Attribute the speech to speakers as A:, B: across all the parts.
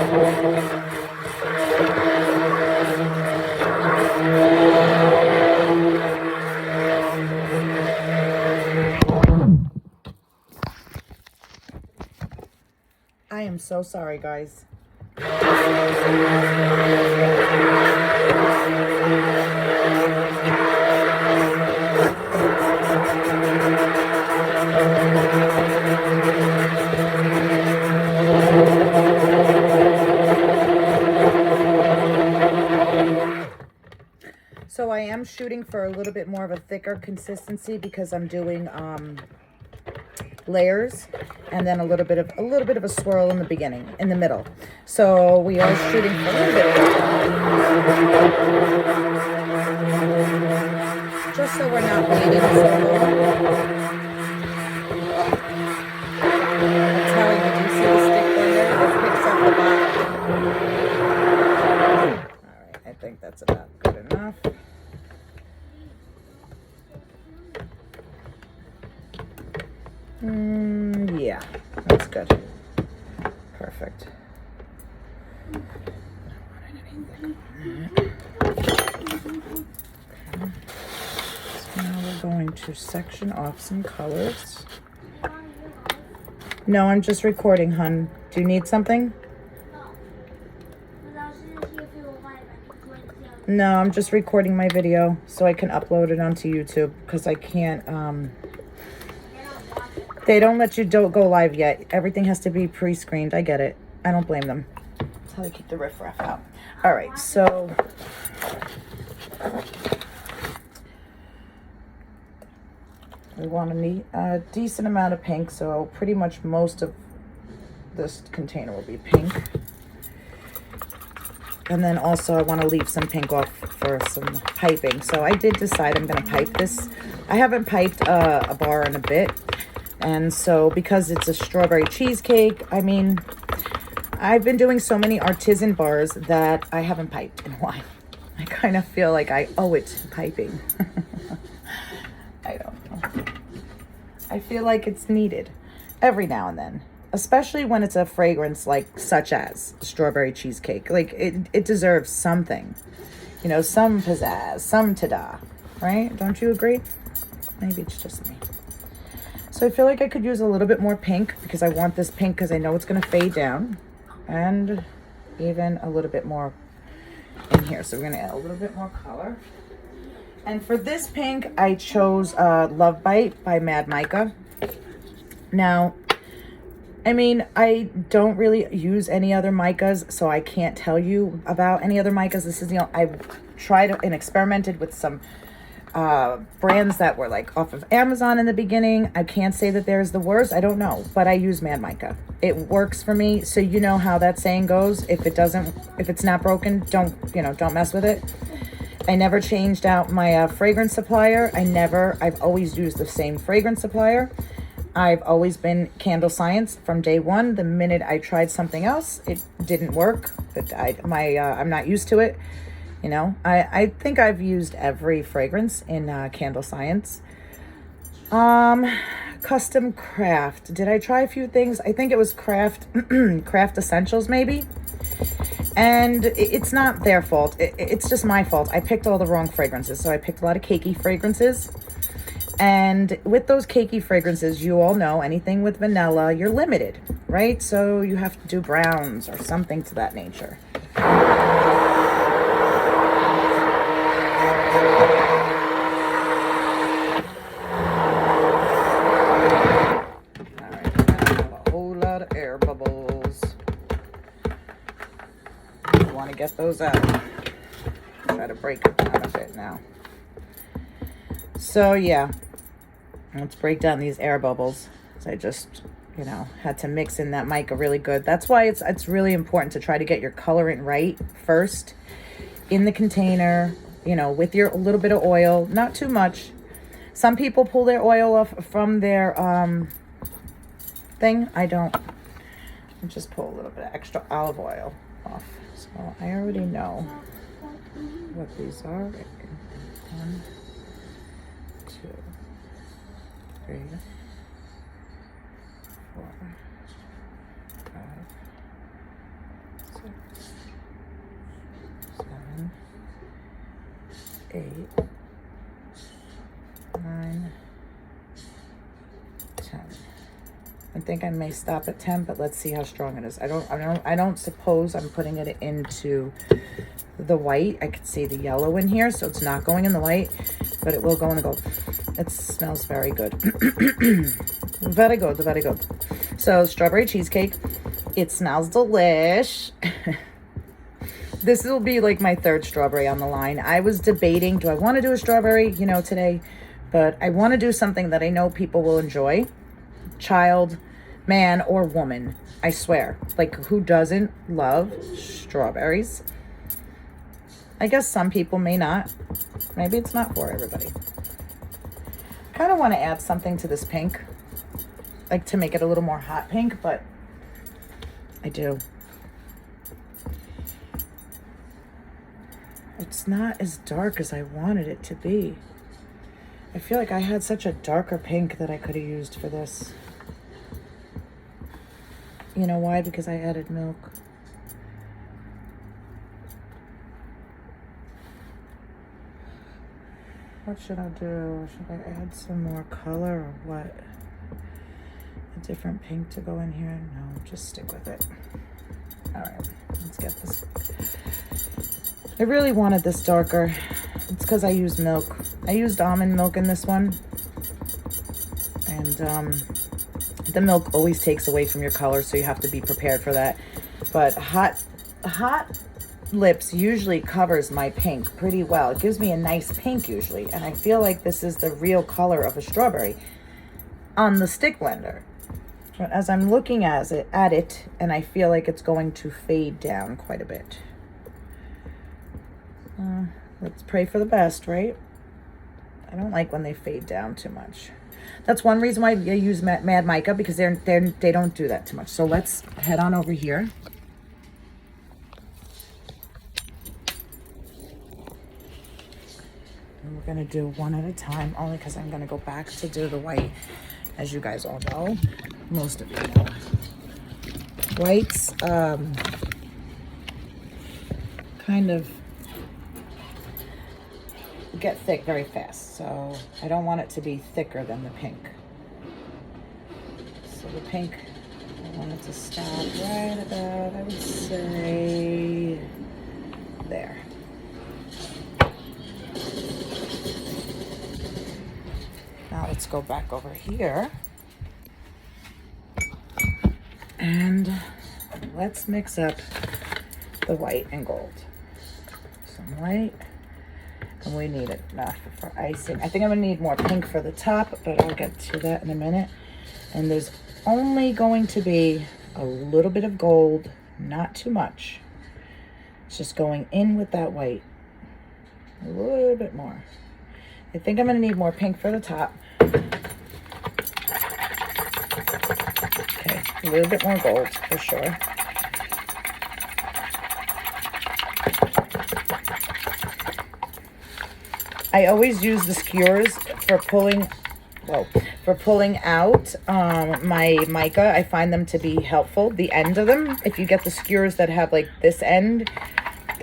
A: I am so sorry, guys. So I am shooting for a little bit more of a thicker consistency because I'm doing layers and then a little bit of a swirl in the beginning, in the middle. So we are shooting for a little bit just so we're not waiting so long. I'm telling you, do you see the stick blender? It picks up the bottom. All right, I think that's about good enough. Yeah, that's good. Perfect. So now we're going to section off some colors. No, I'm just recording, hun. Do you need something? No, I'm just recording my video so I can upload it onto YouTube because I can't, they don't let you go live yet. Everything has to be pre-screened. I get it. I don't blame them. That's how they keep the riffraff out. All right, so we want to need a decent amount of pink, so pretty much most of this container will be pink. And then also I want to leave some pink off for some piping. So I did decide I'm going to pipe this. I haven't piped a bar in a bit. And so because it's a strawberry cheesecake, I mean, I've been doing so many artisan bars that I haven't piped in a while. I kind of feel like I owe it piping. I don't know. I feel like it's needed every now and then. Especially when it's a fragrance like such as strawberry cheesecake. Like it deserves something. You know, some pizzazz, some ta-da, right? Don't you agree? Maybe it's just me. So I feel like I could use a little bit more pink because I want this pink because I know it's going to fade down. And even a little bit more in here. So we're going to add a little bit more color. And for this pink, I chose Love Bite by Mad Mica. Now, I mean, I don't really use any other micas, so I can't tell you about any other micas. This is, you know, I've tried and experimented with some brands that were like off of Amazon in the beginning. I can't say that there's the worst. I don't know, but I use Mad Mica. It works for me. So you know how that saying goes. If it's not broken, don't mess with it. I never changed out my fragrance supplier. I've always used the same fragrance supplier. I've always been Candle Science from day one. The minute I tried something else, it didn't work. But I'm not used to it. You know, I think I've used every fragrance in Candle Science. Custom Craft. Did I try a few things? I think it was Craft Essentials maybe. And it's not their fault. It's just my fault. I picked all the wrong fragrances. So I picked a lot of cakey fragrances. And with those cakey fragrances, you all know anything with vanilla, you're limited, right? So you have to do browns or something to that nature. All right, a whole lot of air bubbles. You want to get those out. Try to break it down a bit now. So yeah. Let's break down these air bubbles. So I just, had to mix in that mica really good. That's why it's really important to try to get your colorant right first in the container, with your little bit of oil, not too much. Some people pull their oil off from their thing. I don't. I just pull a little bit of extra olive oil off. So I already know what these are. 1, 2, 3, 4, 5, 6, 8, 9, 10. I think I may stop at 10, but let's see how strong it is. I don't suppose I'm putting it into the white. I could see the yellow in here, so it's not going in the white, but it will go in the gold. It smells very good. Very good, very good. So strawberry cheesecake. It smells delish. This will be like my third strawberry on the line. I was debating, do I want to do a strawberry, today? But I want to do something that I know people will enjoy. Child, man, or woman. I swear. Like, who doesn't love strawberries? I guess some people may not. Maybe it's not for everybody. I kind of want to add something to this pink. Like, to make it a little more hot pink, but I do. It's not as dark as I wanted it to be. I feel like I had such a darker pink that I could have used for this. You know why? Because I added milk. What should I do? Should I add some more color or what? A different pink to go in here? No, just stick with it. All right, let's get this. I really wanted this darker. It's because I used milk. I used almond milk in this one. And the milk always takes away from your color, so you have to be prepared for that. But hot lips usually covers my pink pretty well. It gives me a nice pink usually. And I feel like this is the real color of a strawberry on the stick blender. But as I'm looking at it, and I feel like it's going to fade down quite a bit. Let's pray for the best, right? I don't like when they fade down too much. That's one reason why I use Mad Mica, because they don't do that too much. So let's head on over here. And we're gonna do one at a time, only because I'm gonna go back to do the white, as you guys all know. Most of you know. Whites, kind of get thick very fast, so I don't want it to be thicker than the pink. So the pink, I want it to stop right about, I would say, there. Now let's go back over here and let's mix up the white and gold. Some white. And we need it enough for icing. I think I'm gonna need more pink for the top, but I'll get to that in a minute. And there's only going to be a little bit of gold, not too much. It's just going in with that white. A little bit more. I think I'm gonna need more pink for the top. Okay, a little bit more gold for sure. I always use the skewers for pulling out my mica. I find them to be helpful. The end of them, if you get the skewers that have like this end,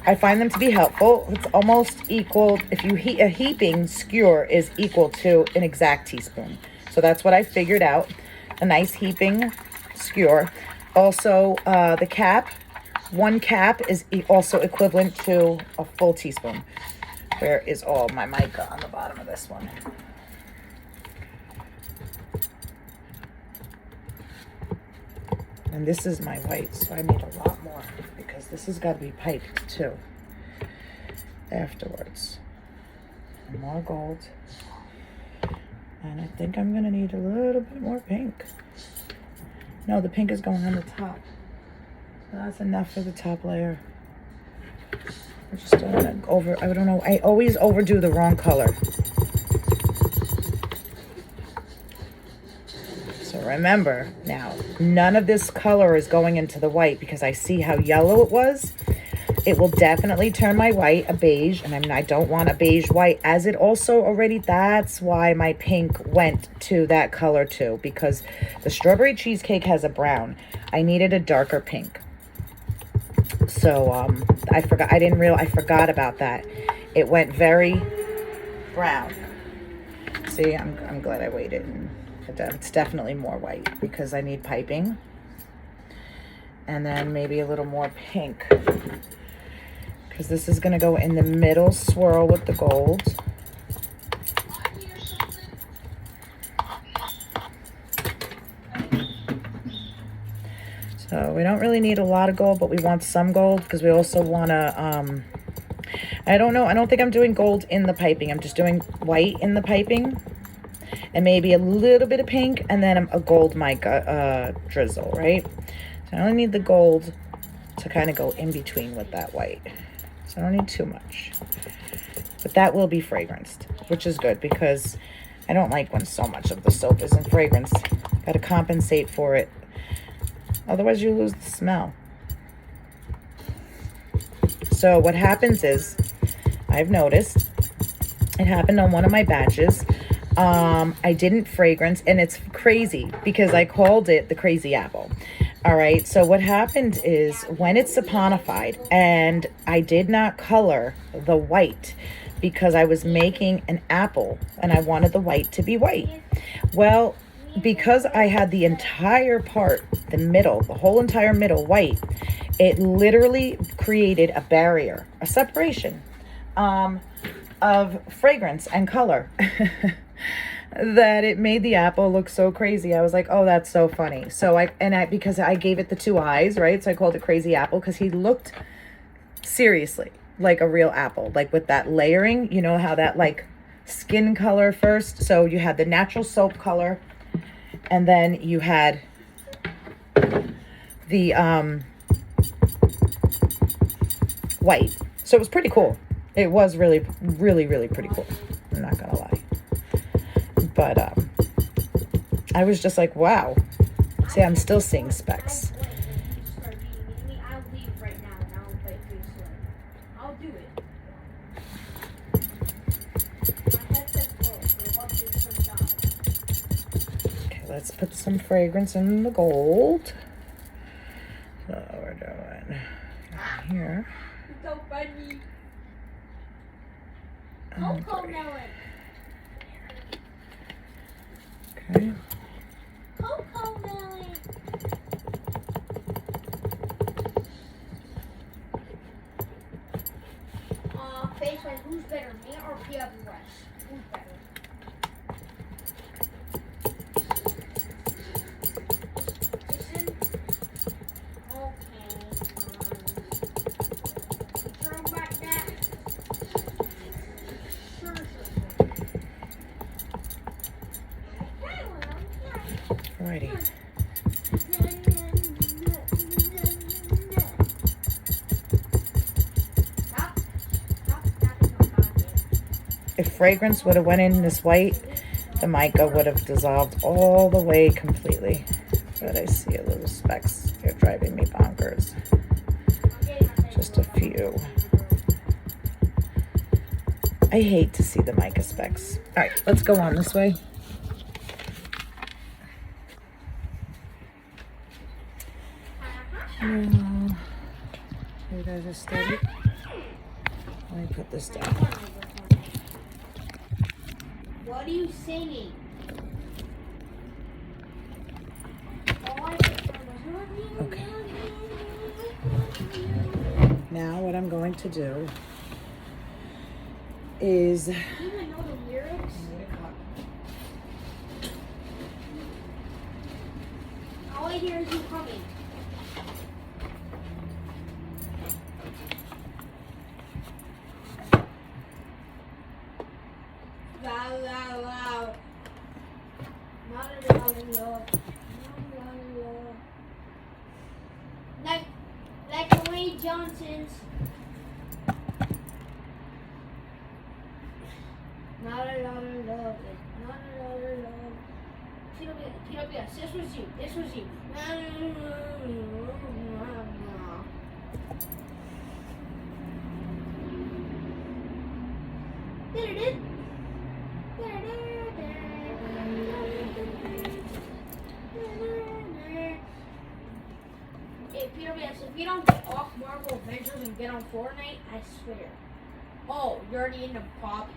A: I find them to be helpful. It's almost equal. If you a heaping skewer is equal to an exact teaspoon. So that's what I figured out. A nice heaping skewer. Also, the cap, one cap is also equivalent to a full teaspoon. Where is all my mica on the bottom of this one? And this is my white, so I need a lot more because this has got to be piped too afterwards. More gold. And I think I'm going to need a little bit more pink. No, the pink is going on the top. So that's enough for the top layer. I just don't want to I don't know. I always overdo the wrong color. So remember now, none of this color is going into the white because I see how yellow it was. It will definitely turn my white a beige, and I don't want a beige white as it also already, that's why my pink went to that color too, because the strawberry cheesecake has a brown. I needed a darker pink. So I forgot about that. it went very brown. See, I'm glad I waited. And it's definitely more white because I need piping. And then maybe a little more pink, because this is going to go in the middle swirl with the gold. So we don't really need a lot of gold, but we want some gold because we also want to, I don't know, I don't think I'm doing gold in the piping. I'm just doing white in the piping and maybe a little bit of pink and then a gold mica drizzle, right? So I only need the gold to kind of go in between with that white. So I don't need too much. But that will be fragranced, which is good because I don't like when so much of the soap isn't fragranced. Got to compensate for it. Otherwise, you lose the smell. So what happens is, I've noticed, it happened on one of my batches. I didn't fragrance, and it's crazy because I called it the crazy apple. All right, so what happened is when it's saponified, and I did not color the white because I was making an apple and I wanted the white to be white. Well, because I had the entire part, the middle, the whole entire middle white, it literally created a barrier, a separation of fragrance and color that it made the apple look so crazy. I was like, oh, that's so funny. So because I gave it the two eyes, right? So I called it crazy apple because he looked seriously like a real apple, like with that layering, you know how that like skin color first. So you had the natural soap color, and then you had the white. So it was pretty cool. It was really, really, really pretty cool. I'm not gonna lie. But I was just like, wow. See, I'm still seeing specks. Okay, let's put some fragrance in the gold. So we're doing here.
B: So funny.
A: Cocoa
B: melon.
A: Okay.
B: Cocoa melon. Basically, who's better, me or P.W. West? Who's better? Listen. Okay, turn back that. Sure.
A: Alrighty. If fragrance would have went in this white, the mica would have dissolved all the way completely. But I see a little specks. They're driving me bonkers. Just a few. I hate to see the mica specks. All right, let's go on this way. No. You guys are steady. Let me put this down.
B: What are you singing?
A: Okay. Now what I'm going to do is...
B: Do you even know the lyrics? All I hear is you humming. La la la. Not a lot of love. Like Dwayne Johnson's. Not a lot of love. Not a lot of love. PWS. This was you. This was you. Hey, PWS, if you don't get off Marvel Avengers and get on Fortnite, I swear. Oh, you're already in the pop.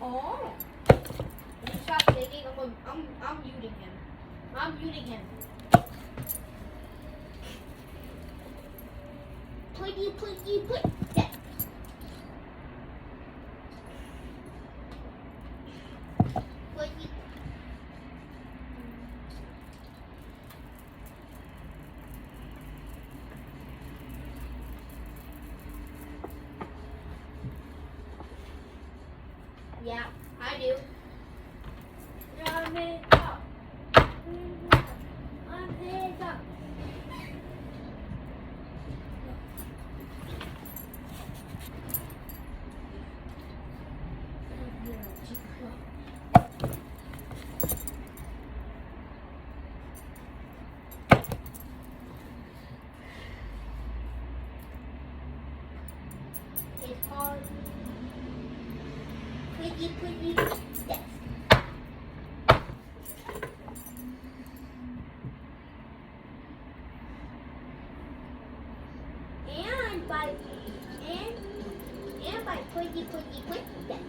B: Oh. When you stop digging, I'm muting him. I'm muting him. Putty, putty, put. That. Putty. Yeah, I do. I'm head up. I'm head up. It's called Piggy Piggy Desk. And by Piggy Piggy Quick Desk.